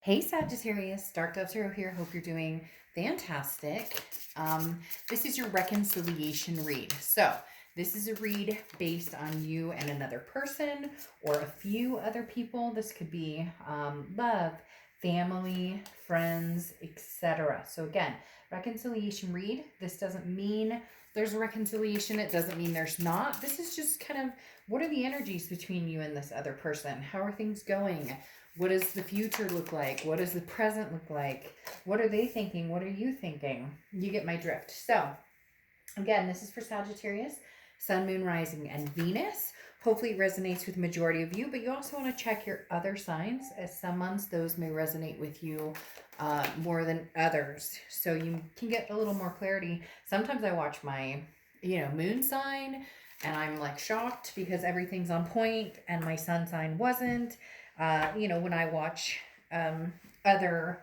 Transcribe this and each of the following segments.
Hey Sagittarius, Dark Dove Tarot here. Hope you're doing fantastic. This is your reconciliation read. So this is a read based on you and another person or a few other people. This could be love, family, friends, etc. So again, reconciliation read. This doesn't mean there's a reconciliation. It doesn't mean there's not. This is just kind of what are the energies between you and this other person? How are things going? What does the future look like? What does the present look like? What are they thinking? What are you thinking? You get my drift. So, again, this is for Sagittarius, Sun, Moon, Rising, and Venus. Hopefully it resonates with the majority of you, but you also want to check your other signs, as some months those may resonate with you more than others. So you can get a little more clarity. Sometimes I watch my, moon sign, and I'm like shocked because everything's on point and my sun sign wasn't. When I watch other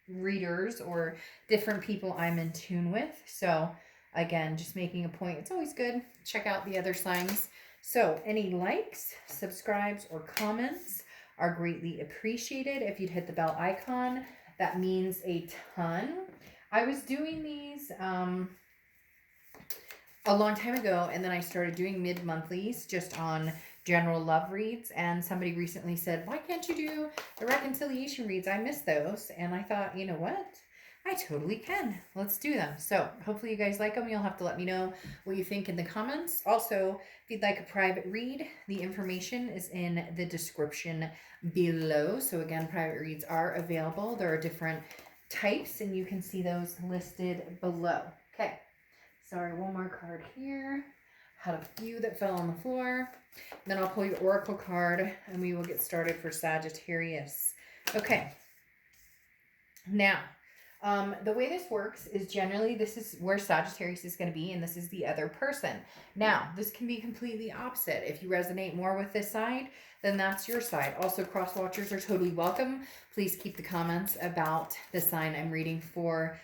readers or different people I'm in tune with. So again, just making a point. It's always good. Check out the other signs. So any likes, subscribes, or comments are greatly appreciated. If you'd hit the bell icon, that means a ton. I was doing these a long time ago, and then I started doing mid-monthlies just on general love reads, and somebody recently said, why can't you do the reconciliation reads? I miss those. And I thought, you know what? I totally can. Let's do them. So hopefully you guys like them. You'll have to let me know what you think in the comments. Also, if you'd like a private read, the information is in the description below. So again, private reads are available. There are different types, and you can see those listed below. Okay. Sorry, one more card here. Had a few that fell on the floor. Then I'll pull your oracle card and we will get started for Sagittarius. Okay. Now, the way this works is generally this is where Sagittarius is going to be, and this is the other person. Now, this can be completely opposite. If you resonate more with this side, then that's your side. Also, cross watchers are totally welcome. Please keep the comments about the sign I'm reading for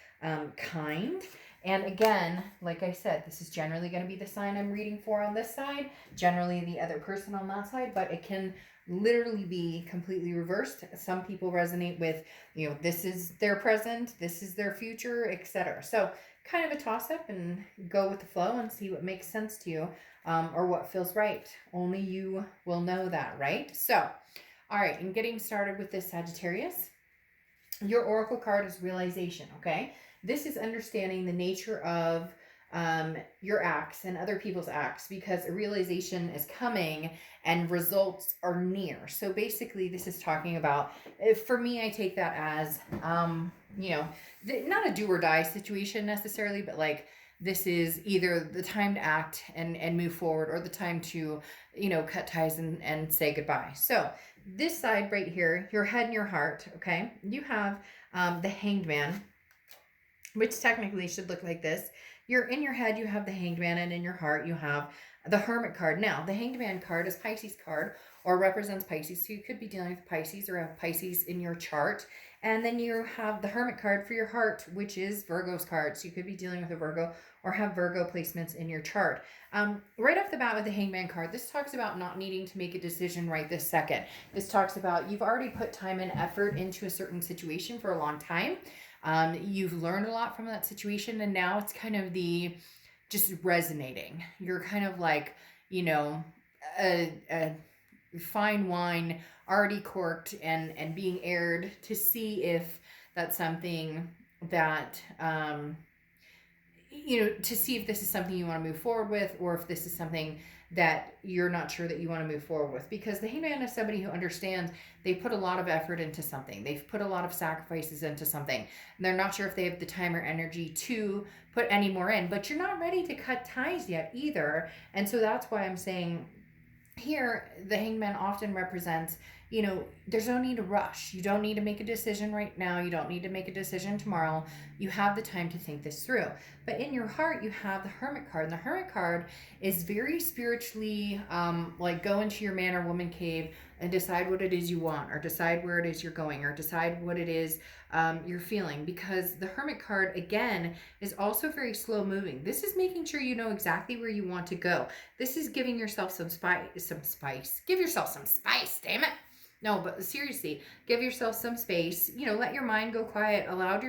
kind. And again, like I said, this is generally going to be the sign I'm reading for on this side, generally the other person on that side, but it can literally be completely reversed. Some people resonate with, this is their present, this is their future, etc. So kind of a toss-up, and go with the flow and see what makes sense to you, or what feels right. Only you will know that, right? So, all right, and getting started with this Sagittarius, your oracle card is realization, okay? This is understanding the nature of your acts and other people's acts, because a realization is coming and results are near. So basically, this is talking about, for me, I take that as, not a do or die situation necessarily, but like, this is either the time to act and move forward, or the time to, cut ties and say goodbye. So this side right here, your head and your heart, okay, you have the Hanged Man, which technically should look like this. You're in your head, you have the Hanged Man, and in your heart, you have the Hermit card. Now, the Hanged Man card is Pisces card, or represents Pisces. So you could be dealing with Pisces or have Pisces in your chart. And then you have the Hermit card for your heart, which is Virgo's card. So you could be dealing with a Virgo or have Virgo placements in your chart. Right off the bat with the Hangman card, this talks about not needing to make a decision right this second. This talks about you've already put time and effort into a certain situation for a long time. You've learned a lot from that situation, and now it's kind of the just resonating. You're kind of like, a fine wine already corked and being aired to see if that's something that, to see if this is something you want to move forward with, or if this is something that you're not sure that you want to move forward with. Because the Hangman is somebody who understands they put a lot of effort into something. They've put a lot of sacrifices into something. And they're not sure if they have the time or energy to put any more in. But you're not ready to cut ties yet either. And so that's why I'm saying here, the Hangman often represents, there's no need to rush. You don't need to make a decision right now. You don't need to make a decision tomorrow. You have the time to think this through. But in your heart, you have the Hermit card. And the Hermit card is very spiritually, like go into your man or woman cave and decide what it is you want, or decide where it is you're going, or decide what it is you're feeling. Because the Hermit card, again, is also very slow moving. This is making sure you know exactly where you want to go. This is giving yourself some spice. Give yourself some spice, damn it. No, but seriously, give yourself some space. Let your mind go quiet. Allow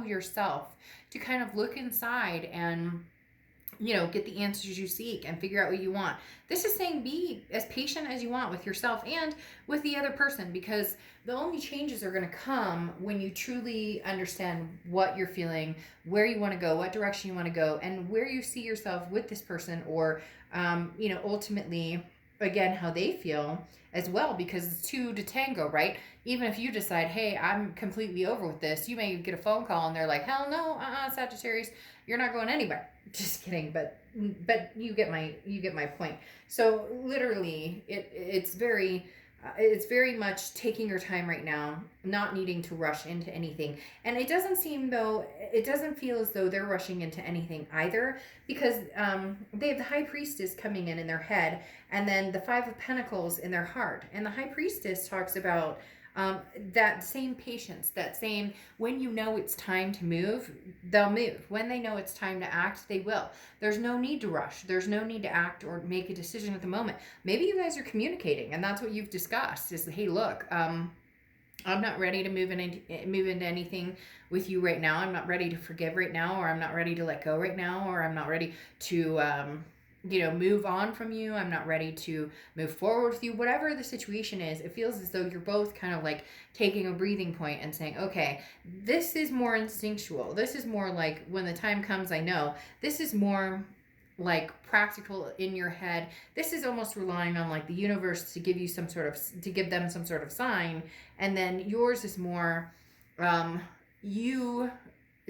yourself to kind of look inside and get the answers you seek and figure out what you want. This is saying be as patient as you want with yourself and with the other person, because the only changes are going to come when you truly understand what you're feeling, where you want to go, what direction you want to go, and where you see yourself with this person, or, ultimately, again, how they feel as well, because it's two to tango, right? Even if you decide, hey, I'm completely over with this, you may get a phone call and they're like, hell no, Sagittarius, you're not going anywhere. Just kidding, but you get my point. So literally, it's very much taking your time right now, not needing to rush into anything. And it doesn't feel as though they're rushing into anything either, because they have the High Priestess coming in their head, and then the Five of Pentacles in their heart. And the High Priestess talks about that same patience, that same, when it's time to move, they'll move. When they know it's time to act, they will. There's no need to rush. There's no need to act or make a decision at the moment. Maybe you guys are communicating, and that's what you've discussed is, hey, look, I'm not ready to move into anything with you right now. I'm not ready to forgive right now, or I'm not ready to let go right now, or I'm not ready to move on from you. I'm not ready to move forward with you. Whatever the situation is, it feels as though you're both kind of like taking a breathing point and saying, okay, this is more instinctual. This is more like, when the time comes, I know. This is more like practical in your head. This is almost relying on like the universe to give them some sort of sign. And then yours is more you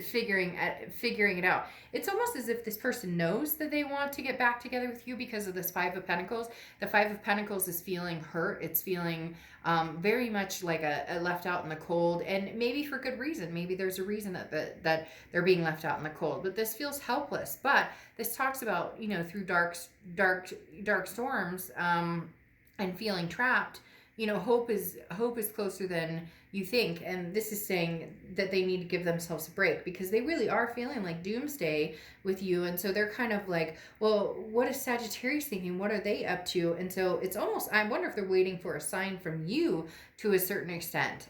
figuring it out. It's almost as if this person knows that they want to get back together with you because of this Five of Pentacles. The Five of Pentacles is feeling hurt. It's feeling very much like a left out in the cold, and maybe for good reason. Maybe there's a reason that they're being left out in the cold, but this feels helpless. But this talks about, through dark storms, and feeling trapped, hope is closer than you think. And this is saying that they need to give themselves a break, because they really are feeling like doomsday with you. And so they're kind of like, well, what is Sagittarius thinking? What are they up to? And so it's almost, I wonder if they're waiting for a sign from you to a certain extent,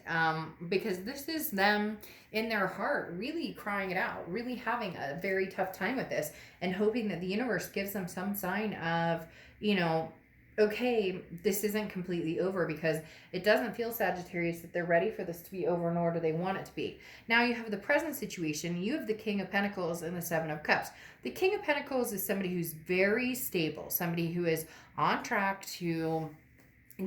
because this is them in their heart really crying it out, really having a very tough time with this, and hoping that the universe gives them some sign of, okay, this isn't completely over, because it doesn't feel, Sagittarius, that they're ready for this to be over, nor do they want it to be. Now you have the present situation. You have the King of Pentacles and the Seven of Cups. The King of Pentacles is somebody who's very stable, somebody who is on track to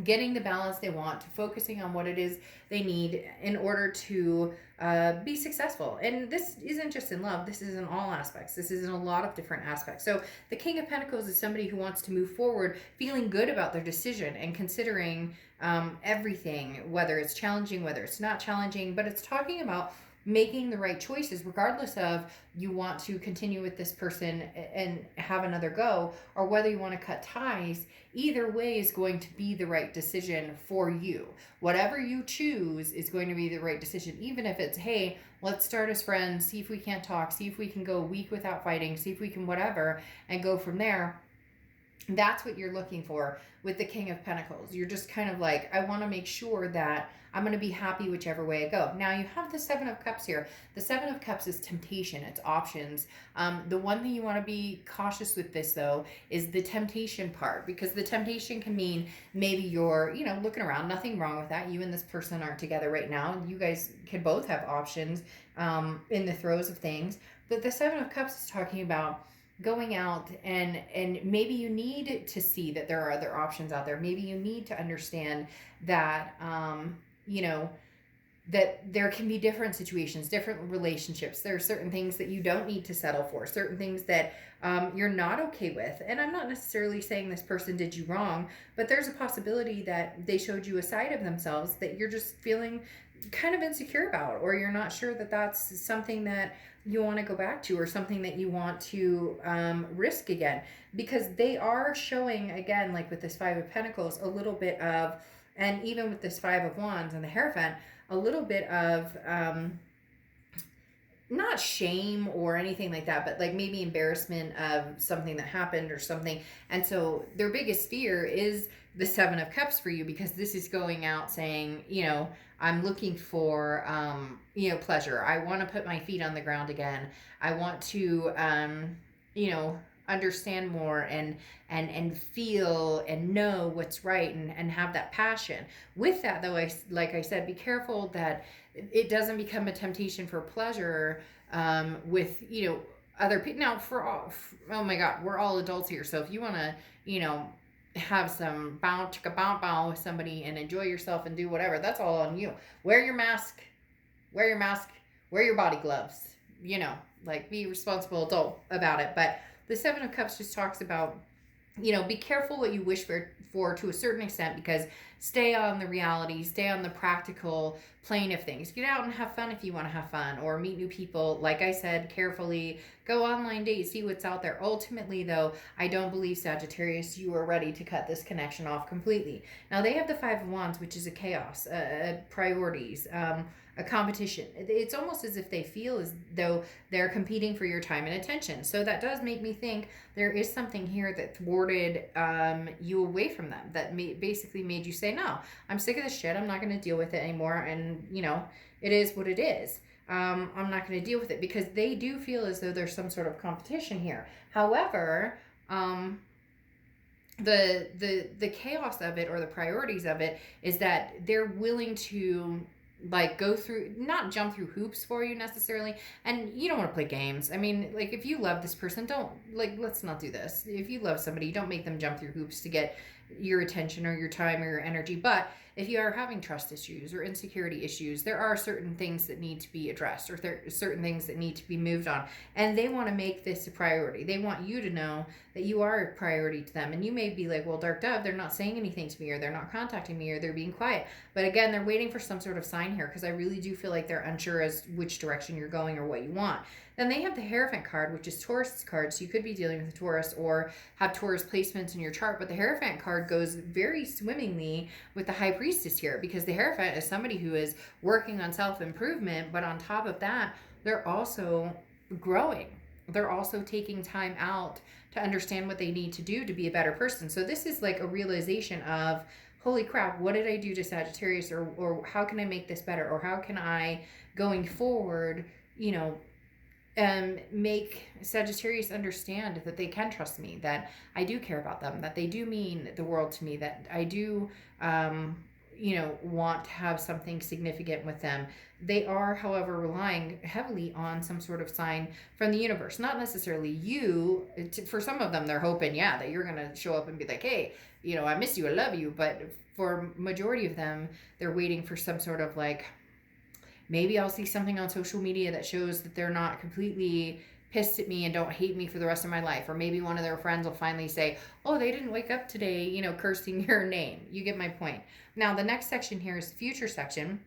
getting the balance they want, to focusing on what it is they need in order to be successful. And this isn't just in love. This is in all aspects. This is in a lot of different aspects. So the King of Pentacles is somebody who wants to move forward, feeling good about their decision and considering everything, whether it's challenging, whether it's not challenging, but it's talking about making the right choices, regardless of you want to continue with this person and have another go, or whether you want to cut ties. Either way is going to be the right decision for you. Whatever you choose is going to be the right decision, even if it's, hey, let's start as friends, see if we can't talk, see if we can go a week without fighting, see if we can whatever, and go from there. That's what you're looking for with the King of Pentacles. You're just kind of like, I want to make sure that I'm going to be happy whichever way I go. Now you have the Seven of Cups here. The Seven of Cups is temptation. It's options. The one thing you want to be cautious with this, though, is the temptation part, because the temptation can mean maybe you're, looking around. Nothing wrong with that. You and this person aren't together right now. You guys can both have options in the throes of things. But the Seven of Cups is talking about going out, and maybe you need to see that there are other options out there. Maybe you need to understand that that there can be different situations, different relationships. There are certain things that you don't need to settle for, certain things that you're not okay with. And I'm not necessarily saying this person did you wrong, but there's a possibility that they showed you a side of themselves that you're just feeling kind of insecure about, or you're not sure that that's something that you want to go back to, or something that you want to risk again, because they are showing, again, like with this Five of Pentacles, a little bit of, and even with this Five of Wands and the Hierophant, a little bit of not shame or anything like that, but like maybe embarrassment of something that happened or something. And so their biggest fear is the Seven of Cups for you, because this is going out saying, I'm looking for, pleasure. I want to put my feet on the ground again. I want to, you know, understand more and feel and know what's right and have that passion. With that though, like I said, be careful that it doesn't become a temptation for pleasure with other people. Now oh my god, we're all adults here, so if you want to have some bow chicka bow bow with somebody and enjoy yourself and do whatever, that's all on you. Wear your mask, wear your body gloves, like be a responsible adult about it. But the Seven of Cups just talks about, be careful what you wish for to a certain extent, because stay on the reality, stay on the practical plane of things. Get out and have fun if you want to have fun, or meet new people. Like I said, carefully go online date, see what's out there. Ultimately, though, I don't believe, Sagittarius, you are ready to cut this connection off completely. Now, they have the Five of Wands, which is a chaos, priorities, a competition. It's almost as if they feel as though they're competing for your time and attention. So that does make me think there is something here that thwarted you away from them, that basically made you say, no, I'm sick of this shit. I'm not going to deal with it anymore. And, it is what it is. I'm not going to deal with it, because they do feel as though there's some sort of competition here. However, the chaos of it, or the priorities of it, is that they're willing to go through, not jump through hoops for you necessarily. And you don't want to play games. I mean, if you love this person, don't, let's not do this. If you love somebody, don't make them jump through hoops to get your attention or your time or your energy. But if you are having trust issues or insecurity issues, there are certain things that need to be addressed, or there are certain things that need to be moved on. And they want to make this a priority. They want you to know that you are a priority to them. And you may be like, well, Dark Dove, they're not saying anything to me, or they're not contacting me, or they're being quiet. But again, they're waiting for some sort of sign here, because I really do feel like they're unsure as which direction you're going or what you want. Then they have the Hierophant card, which is Taurus card. So you could be dealing with a Taurus or have Taurus placements in your chart. But the Hierophant card goes very swimmingly with the High Priestess here, because the Hierophant is somebody who is working on self-improvement. But on top of that, they're also growing. They're also taking time out to understand what they need to do to be a better person. So this is like a realization of, holy crap, what did I do to Sagittarius? Or how can I make this better? Or how can I, going forward, make Sagittarius understand that they can trust me, that I do care about them, that they do mean the world to me, that I do, want to have something significant with them. They are, however, relying heavily on some sort of sign from the universe. Not necessarily you. For some of them, they're hoping, that you're going to show up and be like, hey, I miss you, I love you. But for majority of them, they're waiting for some sort of maybe I'll see something on social media that shows that they're not completely pissed at me and don't hate me for the rest of my life. Or maybe one of their friends will finally say, oh, they didn't wake up today, cursing your name. You get my point. Now, the next section here is the future section.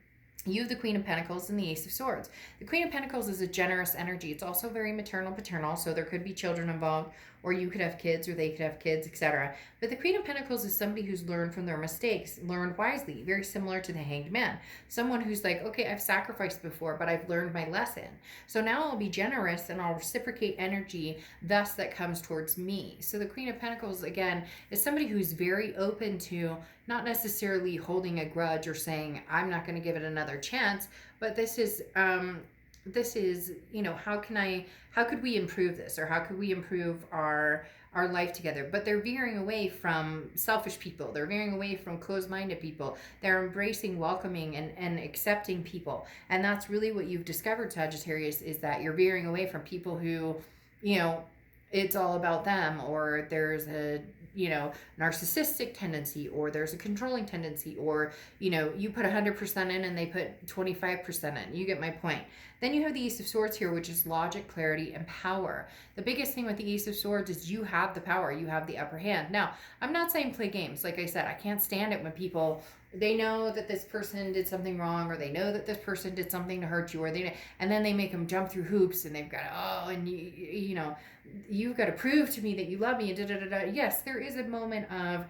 You have the Queen of Pentacles and the Ace of Swords. The Queen of Pentacles is a generous energy. It's also very maternal, paternal, so there could be children involved, or you could have kids, or they could have kids, etc. But the Queen of Pentacles is somebody who's learned from their mistakes, learned wisely, very similar to the Hanged Man. Someone who's like, okay, I've sacrificed before, but I've learned my lesson. So now I'll be generous and I'll reciprocate energy, thus that comes towards me. So the Queen of Pentacles, again, is somebody who's very open to not necessarily holding a grudge or saying, I'm not going to give it another chance, but this is, how could we improve this, or how could we improve our life together? But they're veering away from selfish people. They're veering away from closed-minded people. They're embracing, welcoming, and accepting people. And that's really what you've discovered, Sagittarius, is that you're veering away from people who, it's all about them, or there's a narcissistic tendency, or there's a controlling tendency, or you put 100% in and they put 25% in. You get my point. Then you have the Ace of Swords here, which is logic, clarity, and power. The biggest thing with the Ace of Swords is you have the power, you have the upper hand. Now, I'm not saying play games. Like I said, I can't stand it when people, they know that this person did something wrong, or they know that this person did something to hurt you, or and then they make them jump through hoops, and they've got, you've got to prove to me that you love me, and da-da-da-da. Yes, there is a moment of,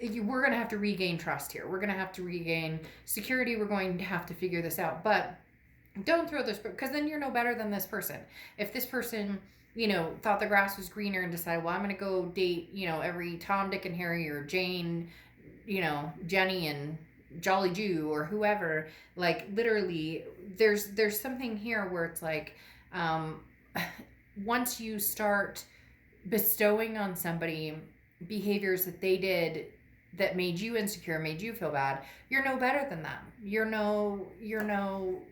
we're going to have to regain trust here. We're going to have to regain security. We're going to have to figure this out. But Don't throw this, because then you're no better than this person. If this person, thought the grass was greener and decided, well, I'm going to go date, every Tom, Dick, and Harry, or Jane, Jenny and Jolly Jew, or whoever, like, literally, there's something here where it's like, um, once you start bestowing on somebody behaviors that they did that made you insecure, made you feel bad, you're no better than them.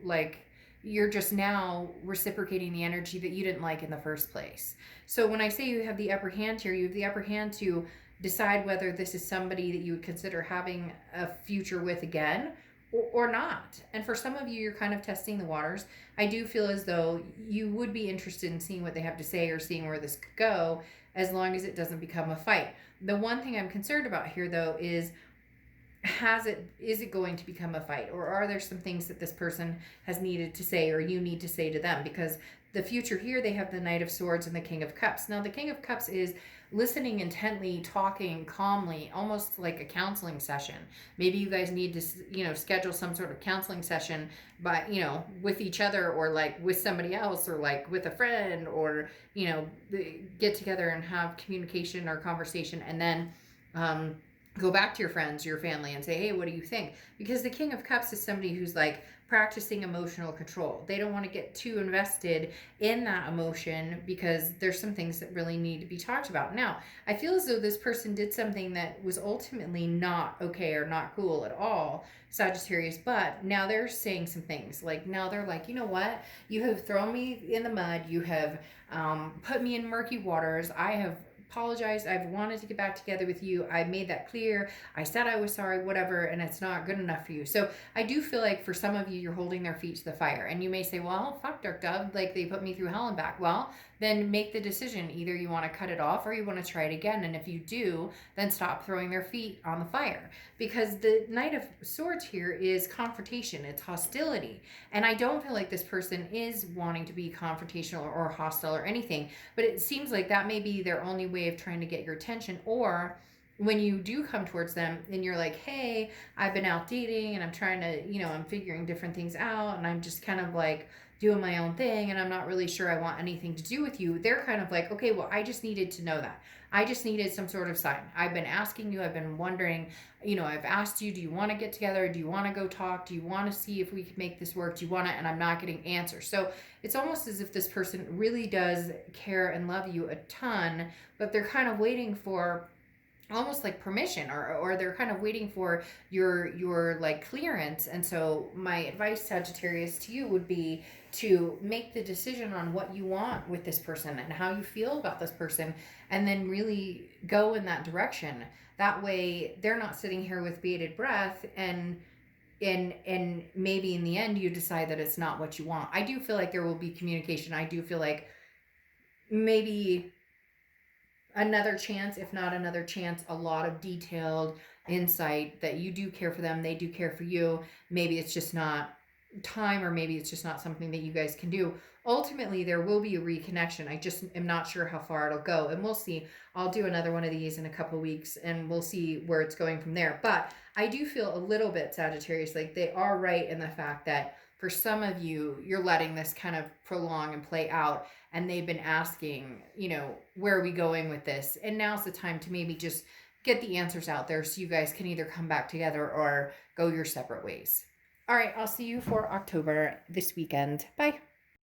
Like, you're just now reciprocating the energy that you didn't like in the first place. So when I say you have the upper hand here, you have the upper hand to decide whether this is somebody that you would consider having a future with again, or not. And for some of you, you're kind of testing the waters. I do feel as though you would be interested in seeing what they have to say or seeing where this could go, as long as it doesn't become a fight. The one thing I'm concerned about here, though, is is it going to become a fight, or are there some things that this person has needed to say, or you need to say to them? Because the future here, they have the Knight of Swords and the King of Cups. Now the King of Cups is listening intently, talking calmly, almost like a counseling session. Maybe you guys need to schedule some sort of counseling session, but with each other, or like with somebody else, or like with a friend, or get together and have communication or conversation, and then go back to your friends, your family, and say, hey, what do you think? Because the King of Cups is somebody who's like practicing emotional control. They don't want to get too invested in that emotion, because there's some things that really need to be talked about. Now, I feel as though this person did something that was ultimately not okay or not cool at all, Sagittarius, but now they're saying some things. Like, now they're like, you know what? You have thrown me in the mud. You have put me in murky waters. I have apologized. I've wanted to get back together with you. I made that clear. I said I was sorry, whatever, and it's not good enough for you. So I do feel like for some of you, you're holding their feet to the fire. And you may say, well, fuck, Dark Dove, like, they put me through hell and back. Well, then make the decision. Either you want to cut it off, or you want to try it again. And if you do, then stop throwing their feet on the fire. Because the Knight of Swords here is confrontation. It's hostility. And I don't feel like this person is wanting to be confrontational or hostile or anything. But it seems like that may be their only way of trying to get your attention. Or when you do come towards them and you're like, hey, I've been out dating and I'm trying to, I'm figuring different things out, and I'm just kind of like doing my own thing, and I'm not really sure I want anything to do with you. They're kind of like, okay, well, I just needed to know that. I just needed some sort of sign. I've been asking you, I've been wondering, I've asked you, do you want to get together? Do you want to go talk? Do you want to see if we can make this work? Do you want to? And I'm not getting answers. So it's almost as if this person really does care and love you a ton, but they're kind of waiting for almost like permission, or they're kind of waiting for your like clearance. And so my advice, Sagittarius, to you would be to make the decision on what you want with this person and how you feel about this person, and then really go in that direction. That way they're not sitting here with bated breath, and maybe in the end you decide that it's not what you want. I do feel like there will be communication. I do feel like maybe another chance, if not another chance, a lot of detailed insight that you do care for them, they do care for you. Maybe it's just not time, or maybe it's just not something that you guys can do. Ultimately, there will be a reconnection. I just am not sure how far it'll go, and we'll see. I'll do another one of these in a couple of weeks, and we'll see where it's going from there. But I do feel a little bit, Sagittarius, like they are right in the fact that for some of you, you're letting this kind of prolong and play out, and they've been asking, where are we going with this? And now's the time to maybe just get the answers out there, so you guys can either come back together or go your separate ways. All right, I'll see you for October this weekend. Bye.